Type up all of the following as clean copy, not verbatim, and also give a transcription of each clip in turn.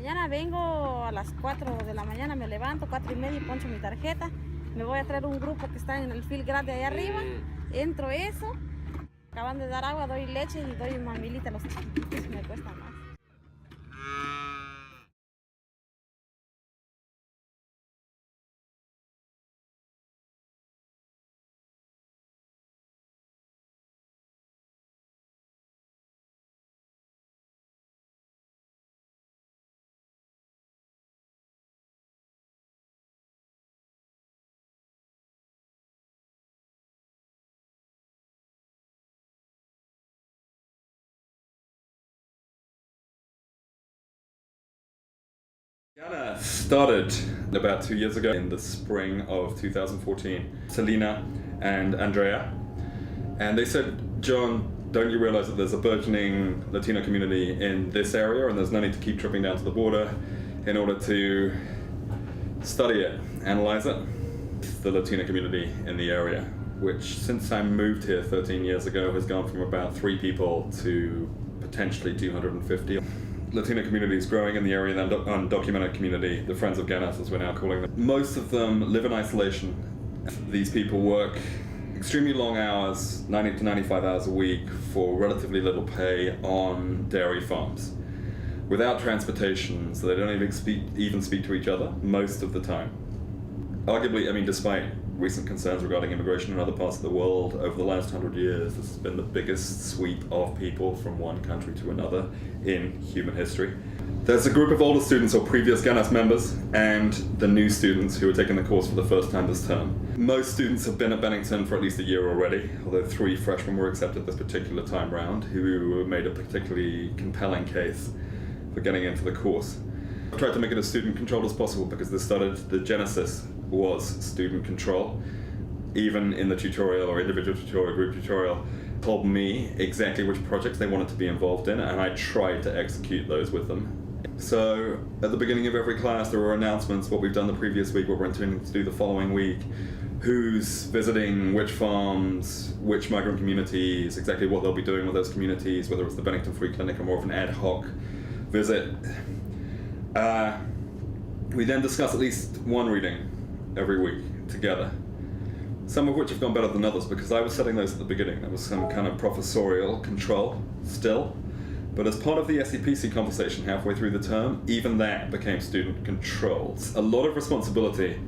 mañana vengo a las 4 de la mañana, me levanto, 4:30 y poncho mi tarjeta. Me voy a traer un grupo que está en el field grande allá arriba. Entro eso, acaban de dar agua, doy leche y doy mamilita a los chiquitos, me cuesta más. GANAS started about 2 years ago in the spring of 2014. Selena and Andrea. And they said, John, don't you realize that there's a burgeoning Latino community in this area and there's no need to keep tripping down to the border in order to study it, analyze it? The Latino community in the area, which since I moved here 13 years ago has gone from about 3 people to potentially 250. Latino community is growing in the area, the undocumented community, the Friends of GANAS as we're now calling them. Most of them live in isolation. These people work extremely long hours, 90 to 95 hours a week for relatively little pay on dairy farms, without transportation, so they don't even speak to each other most of the time. Arguably, despite recent concerns regarding immigration in other parts of the world, over the last 100 years, this has been the biggest sweep of people from one country to another in human history. There's a group of older students or previous GANAS members and the new students who are taking the course for the first time this term. Most students have been at Bennington for at least a year already, although 3 freshmen were accepted this particular time round who made a particularly compelling case for getting into the course. I've tried to make it as student controlled as possible because the genesis was student control. Even in the tutorial or individual tutorial, group tutorial, told me exactly which projects they wanted to be involved in, and I tried to execute those with them. So at the beginning of every class there were announcements, what we've done the previous week, what we're intending to do the following week, who's visiting which farms, which migrant communities, exactly what they'll be doing with those communities, whether it's the Bennington Free Clinic or more of an ad hoc visit. We then discuss at least one reading every week together, some of which have gone better than others because I was setting those at the beginning. There was some kind of professorial control still, but as part of the SEPC conversation halfway through the term, even that became student controlled. A lot of responsibility,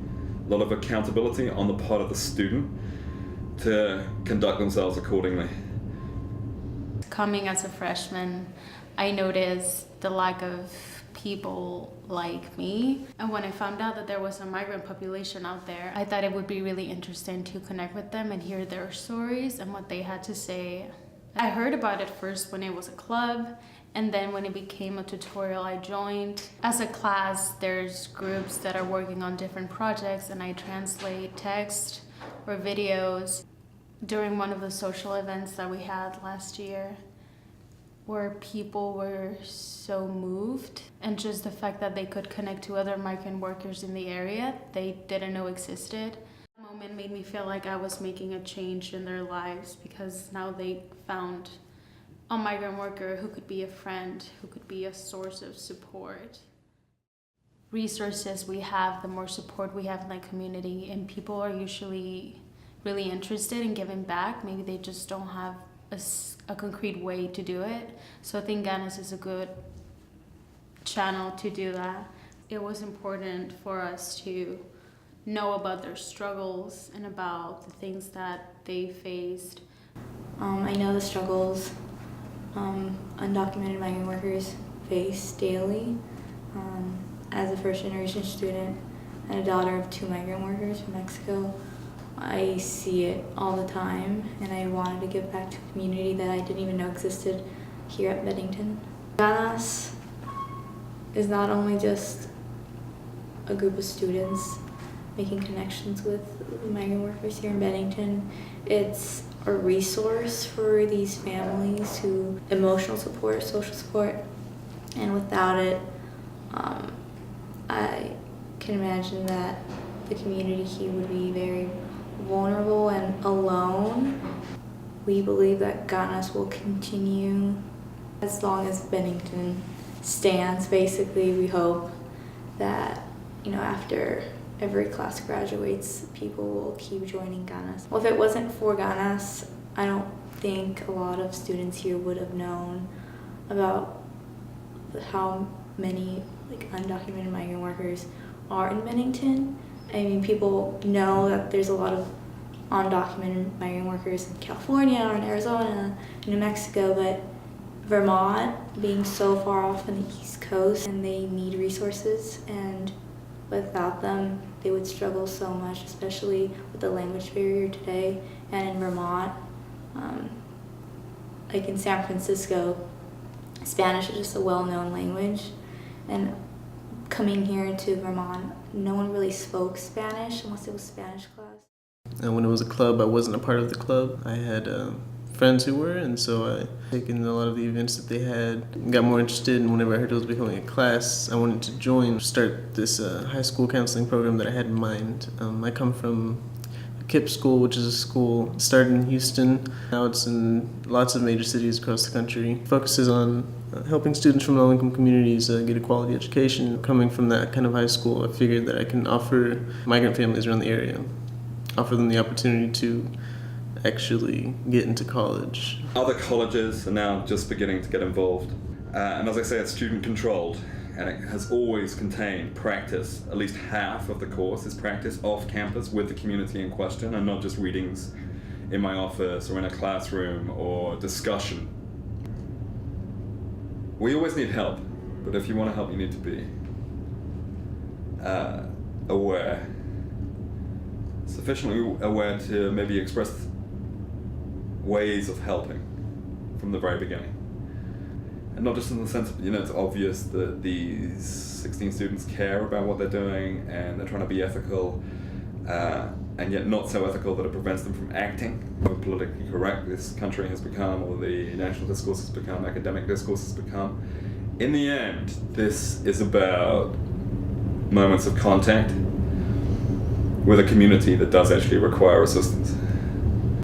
a lot of accountability on the part of the student to conduct themselves accordingly. Coming as a freshman, I noticed the lack of people like me, and when I found out that there was a migrant population out there, I thought it would be really interesting to connect with them and hear their stories and what they had to say. I heard about it first when it was a club, and then when it became a tutorial I joined. As a class, there's groups that are working on different projects and I translate text or videos. During one of the social events that we had last year, where people were so moved, and just the fact that they could connect to other migrant workers in the area they didn't know existed. That moment made me feel like I was making a change in their lives because now they found a migrant worker who could be a friend, who could be a source of support. Resources we have, the more support we have in the community, and people are usually really interested in giving back. Maybe they just don't have a concrete way to do it. So I think GANAS is a good channel to do that. It was important for us to know about their struggles and about the things that they faced. I know the struggles undocumented migrant workers face daily. As a first generation student and a daughter of 2 migrant workers from Mexico, I see it all the time, and I wanted to give back to a community that I didn't even know existed here at Bennington. GANAS is not only just a group of students making connections with migrant workers here in Bennington, it's a resource for these families who emotional support, social support, and without it, I can imagine that the community here would be very vulnerable and alone. We believe that GANAS will continue as long as Bennington stance. Basically, we hope that, after every class graduates, people will keep joining GANAS. Well, if it wasn't for GANAS, I don't think a lot of students here would have known about how many undocumented migrant workers are in Bennington. I mean, people know that there's a lot of undocumented migrant workers in California or in Arizona, New Mexico, but Vermont being so far off on the East Coast, and they need resources, and without them they would struggle so much, especially with the language barrier today. And in Vermont, like in San Francisco, Spanish is just a well-known language, and coming here to Vermont, no one really spoke Spanish unless it was Spanish class. And when it was a club, I wasn't a part of the club. I had friends who were, and so I taken a lot of the events that they had, got more interested, and whenever I heard it was becoming a class, I wanted to start this high school counseling program that I had in mind. I come from KIPP school, which is a school started in Houston. Now it's in lots of major cities across the country. It focuses on helping students from low-income communities get a quality education. Coming from that kind of high school, I figured that I can offer migrant families around the area, offer them the opportunity to actually get into college. Other colleges are now just beginning to get involved. And as I say, it's student-controlled, and it has always contained practice. At least half of the course is practice off campus with the community in question, and not just readings in my office or in a classroom or discussion. We always need help, but if you want to help, you need to be aware. Sufficiently aware to maybe express ways of helping from the very beginning. And not just in the sense of, it's obvious that these 16 students care about what they're doing and they're trying to be ethical, and yet not so ethical that it prevents them from acting. How politically correct this country has become, or the national discourse has become, academic discourse has become. In the end, this is about moments of contact with a community that does actually require assistance.